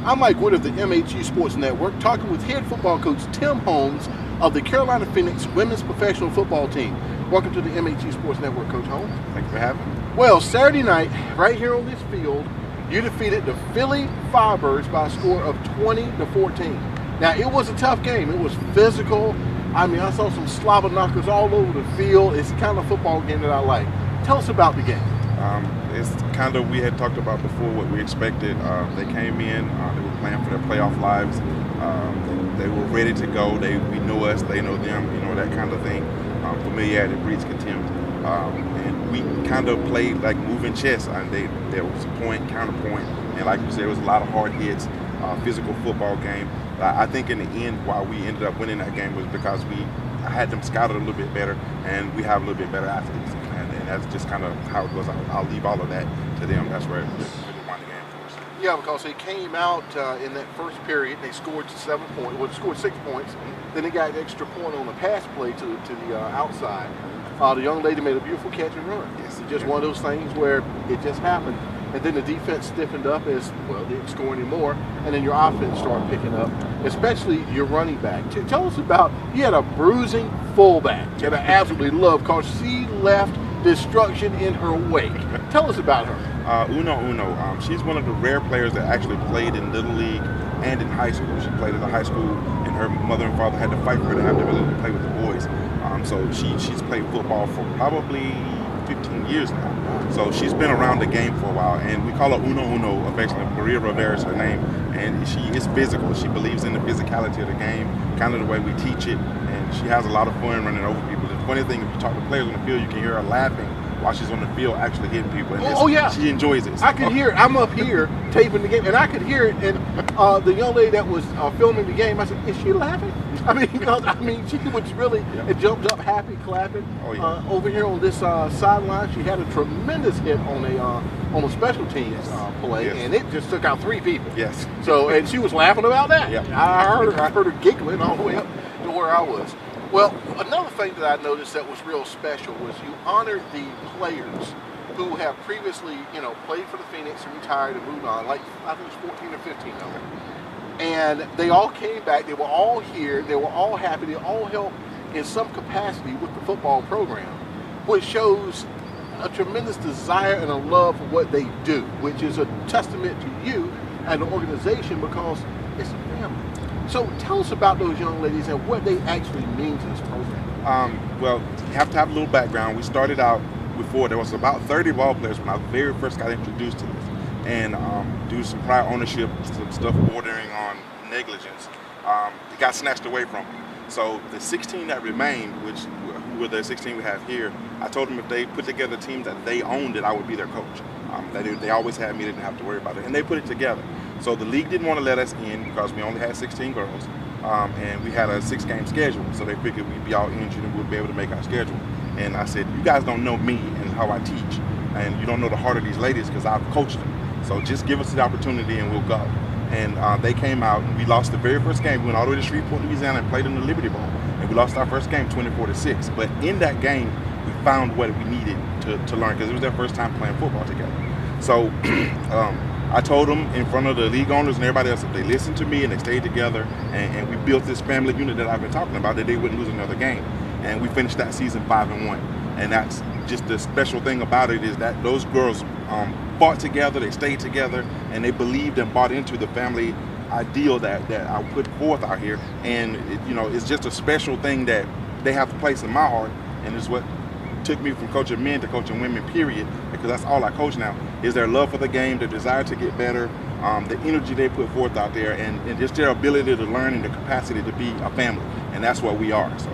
I'm Mike Wood of the MHE Sports Network, talking with head football coach Tim Holmes of the Carolina Phoenix Women's Professional Football Team. Welcome to the MHE Sports Network, Coach Holmes. Thank you for having me. Well, Saturday night, right here on this field, you defeated the Philly Firebirds by a score of 20-14. Now, it was a tough game. It was physical. I mean, I saw some slobber knockers all over the field. It's the kind of football game that I like. Tell us about the game. It's kind of, we had talked about before what we expected. They came in, they were playing for their playoff lives. They were ready to go. We know us, they know them, that kind of thing. Familiarity breeds contempt. And we kind of played like moving chess. There was a point, counterpoint, and like you said, it was a lot of hard hits, physical football game. I think in the end, why we ended up winning that game was because I had them scouted a little bit better, and we have a little bit better athletes. And that's just kind of how it was. I'll leave all of that to them. That's where it really won the game for us. Yeah, because they came out in that first period, they scored 7 points, well, they scored 6 points. Then they got an extra point on the pass play to the outside. The young lady made a beautiful catch and run. Yes. It's just one of those things where it just happened. And then the defense stiffened up as, well, they didn't score anymore. And then your offense started picking up, especially your running back. Tell us about, you had a bruising fullback that I absolutely love because she left destruction in her wake. Tell us about her. Uno. She's one of the rare players that actually played in Little League and in high school. She played at the high school, and her mother and father had to fight for her to have the ability to play with the boys. So she's played football for probably 15 years now. So she's been around the game for a while, and we call her Uno, affectionately. Maria Rivera is her name, and she is physical. She believes in the physicality of the game, kind of the way we teach it, and she has a lot of fun running over people. The funny thing, if you talk to players on the field, you can hear her laughing while she's on the field actually hitting people. And yeah. She enjoys it. I could hear it. I'm up here taping the game, and I could hear it. And the young lady that was filming the game, I said, "Is she laughing?" She was really it jumped up, happy, clapping. Over here on this sideline, she had a tremendous hit on a special teams play, and it just took out 3 people. Yes. So, and she was laughing about that. Yeah. I heard her giggling all the way up to where I was. Well, another thing that I noticed that was real special was you honored the players who have previously, played for the Phoenix and retired and moved on, like I think it was 14 or 15 of them. And they all came back, they were all here, they were all happy, they all helped in some capacity with the football program, which shows a tremendous desire and a love for what they do, which is a testament to you and the organization because it's a family. So tell us about those young ladies and what they actually mean to this program. Well, you have to have a little background. We started out before, there was about 30 ball players when I very first got introduced to this. And due to some prior ownership, some stuff bordering on negligence, it got snatched away from them. So the 16 that remained, who were the 16 we have here, I told them if they put together a team that they owned it, I would be their coach. They always had me, they didn't have to worry about it. And they put it together. So the league didn't want to let us in because we only had 16 girls, and we had a 6-game schedule. So they figured we'd be all injured and we'd be able to make our schedule. And I said, you guys don't know me and how I teach, and you don't know the heart of these ladies because I've coached them. So just give us the opportunity and we'll go. And they came out and we lost the very first game. We went all the way to Shreveport, Louisiana and played in the Liberty Bowl. And we lost our first game 24-6. But in that game, we found what we needed to learn because it was their first time playing football together. So I told them in front of the league owners and everybody else that they listened to me and they stayed together and we built this family unit that I've been talking about, that they wouldn't lose another game. And we finished that season 5-1. And that's just the special thing about it is that those girls fought together, they stayed together, and they believed and bought into the family ideal that I put forth out here. And it's just a special thing that they have a place in my heart, and it's what took me from coaching men to coaching women, period, because that's all I coach now, is their love for the game, their desire to get better, the energy they put forth out there, and just their ability to learn and the capacity to be a family. And that's what we are. So,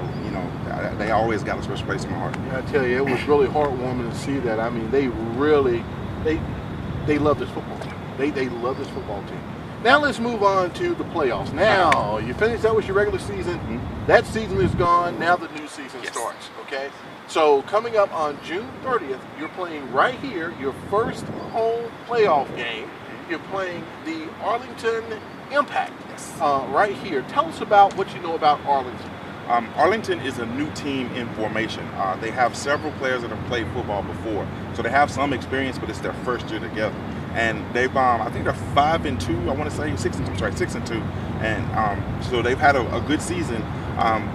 they always got a special place in my heart. Yeah, I tell you, it was really heartwarming to see that. I mean, they really, they love this football team. They love this football team. Now let's move on to the playoffs. Now, you finished that with your regular season. Mm-hmm. That season is gone. Now the new season starts, okay? So coming up on June 30th, you're playing right here, your first home playoff game. You're playing the Arlington Impact right here. Tell us about what you know about Arlington. Arlington is a new team in formation. They have several players that have played football before, so they have some experience, but it's their first year together. and they've I think they're 5-2. I want to say 6-2. Sorry, 6-2, and so they've had a good season.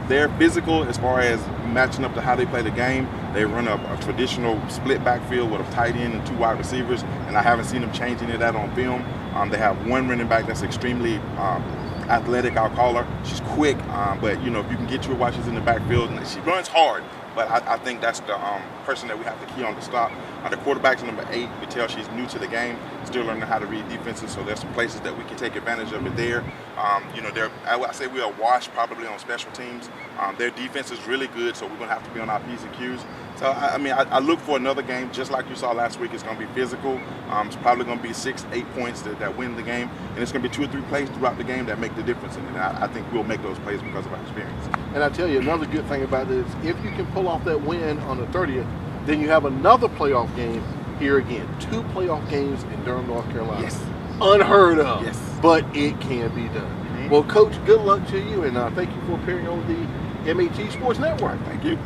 They're physical as far as matching up to how they play the game. They run a traditional split backfield with a tight end and 2 wide receivers, and I haven't seen them change any of that on film. They have one running back that's extremely athletic, I'll call her. She's quick, but if you can get to her while she's in the backfield, and she runs hard. But I think that's the person that we have to key on to stop. The quarterback's number 8. We tell she's new to the game, still learning how to read defenses. So there's some places that we can take advantage of it there. I say we are washed probably on special teams. Their defense is really good, so we're going to have to be on our P's and Q's. So I look for another game just like you saw last week. It's going to be physical. It's probably going to be 6-8 points that win the game, and it's going to be 2 or 3 plays throughout the game that make the difference in it. And I think we'll make those plays because of our experience. And I tell you, another good thing about it is if you can pull off that win on the 30th, then you have another playoff game here again. 2 playoff games in Durham, North Carolina. Yes. Unheard of. Yes. But it can be done. Mm-hmm. Well, Coach, good luck to you, and thank you for appearing on the MAT Sports Network. Thank you.